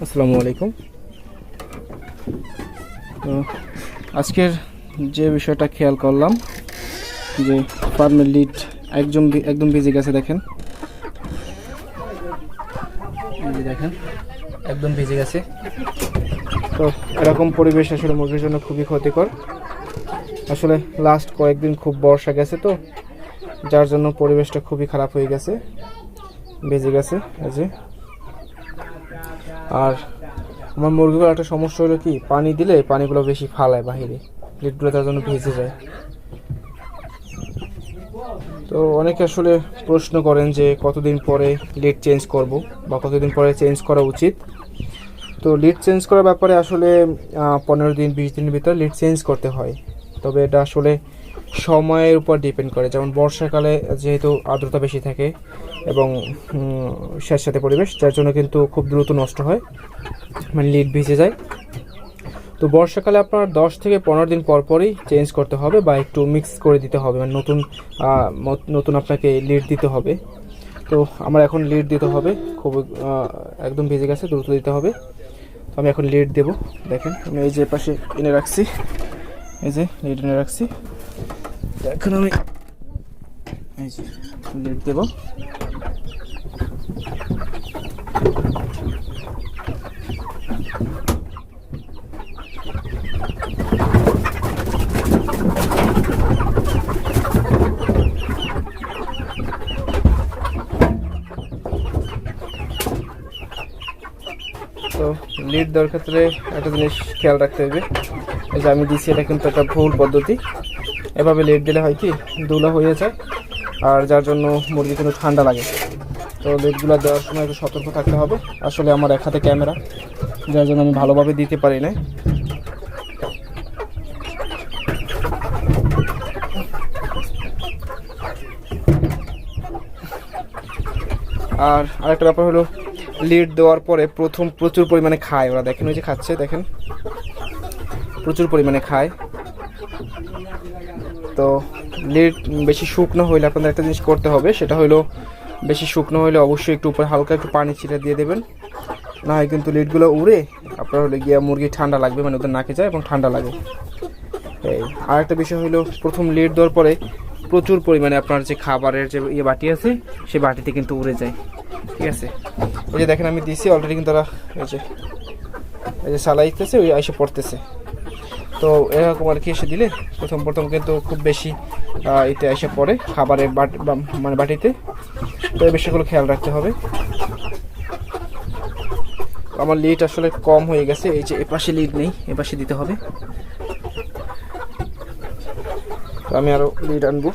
আসসালামু আলাইকুম। তো আজকের যে বিষয়টা খেয়াল করলাম যে ফার্মের লিড একদম ভিজে গেছে। দেখেন দেখেন একদম ভিজে গেছে। তো এরকম পরিবেশ আসলে মুরগির জন্য খুবই ক্ষতিকর। আসলে লাস্ট কয়েকদিন খুব বর্ষা গেছে, তো যার জন্য পরিবেশটা খুবই খারাপ হয়ে গেছে, ভিজে গেছে। এই যে আর আমার মুরগিগুলো একটা সমস্যা হলো কি, পানি দিলে পানিগুলো বেশি ফালায় বাহিরে, লিডগুলো তার জন্য ভিজে যায়। তো অনেকে আসলে প্রশ্ন করেন যে কতদিন পরে লিড চেঞ্জ করব বা কতদিন পরে চেঞ্জ করা উচিত। তো লিড চেঞ্জ করার ব্যাপারে আসলে 15 দিন 20 দিনের ভিতরে লিড চেঞ্জ করতে হয়। তবে এটা আসলে সময়ের উপর ডিপেন্ড করে। যেমন বর্ষাকালে যেহেতু আর্দ্রতা বেশি থাকে এবং স্যাঁতস্যাঁতে পরিবেশ, যার জন্য কিন্তু খুব দ্রুত নষ্ট হয়, মানে লিড ভিজে যায়। তো বর্ষাকালে আপনার 10 থেকে 15 দিন পর পরই চেঞ্জ করতে হবে বা একটু মিক্স করে দিতে হবে, মানে নতুন আপনাকে লিড দিতে হবে। তো আমার এখন লিড দিতে হবে, খুব একদম ভিজে গেছে, দ্রুত দিতে হবে। তো আমি এখন লিড দেবো। দেখেন আমি এই যে পাশে এনে রাখছি, এই যে লিড এনে রাখছি। এখন আমি এই যে লিড দেবো। তো লিড দেওয়ার ক্ষেত্রে একটা জিনিস খেয়াল রাখতে হবে, এই যে আমি দিচ্ছি, এটা কিন্তু একটা ভুল পদ্ধতি। এভাবে লিড দিলে হয় কি, দুলা হয়ে যায়, আর যার জন্য মুরগি কিন্তু ঠান্ডা লাগে। তো লিডগুলো দেওয়ার সময় একটু সতর্ক থাকতে হবে। আসলে আমার এক হাতে ক্যামেরা, যার জন্য আমি ভালোভাবে দিতে পারি না। আর আরেকটা ব্যাপার হলো, লিড দেওয়ার পরে প্রচুর পরিমাণে খায় ওরা। দেখেন ওই যে খাচ্ছে, দেখেন প্রচুর পরিমাণে খায়। তো লিড বেশি শুকনো হইলে আপনাদের একটা জিনিস করতে হবে, সেটা হলো বেশি শুকনো হলে অবশ্যই একটু উপরে হালকা একটু পানি ছিটা দিয়ে দেবেন, না হয় কিন্তু লিডগুলো উড়ে আপনার হলে গিয়া মুরগি ঠান্ডা লাগবে, মানে ওদের নাকে যায় এবং ঠান্ডা লাগে। এই আর একটা বিষয় হলো, প্রথম লিড দেওয়ার পরে প্রচুর পরিমাণে আপনার যে খাবারের যে বাটি আছে, সেই বাটিতে কিন্তু উড়ে যায়। ঠিক আছে, এই যে দেখেন আমি দিছি অলরেডি, কিন্তু তারা এই যে সালাইতেছে, ওই এসে পড়তেছে। তো এরকম আর কি এসে দিলে প্রথম কিন্তু খুব বেশি এতে এসে পড়ে খাবারের মানে বাটিতে। তো এই বিষয়গুলো খেয়াল রাখতে হবে। আমার লিড আসলে কম হয়ে গেছে, এই যে এপাশে লিড নেই, এপাশে দিতে হবে। তো আমি আরও লিড আনবো।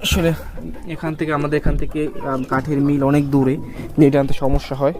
আসলে আমাদের এখান থেকে কাঠের মিল অনেক দূরে, লিড আনতে সমস্যা হয়।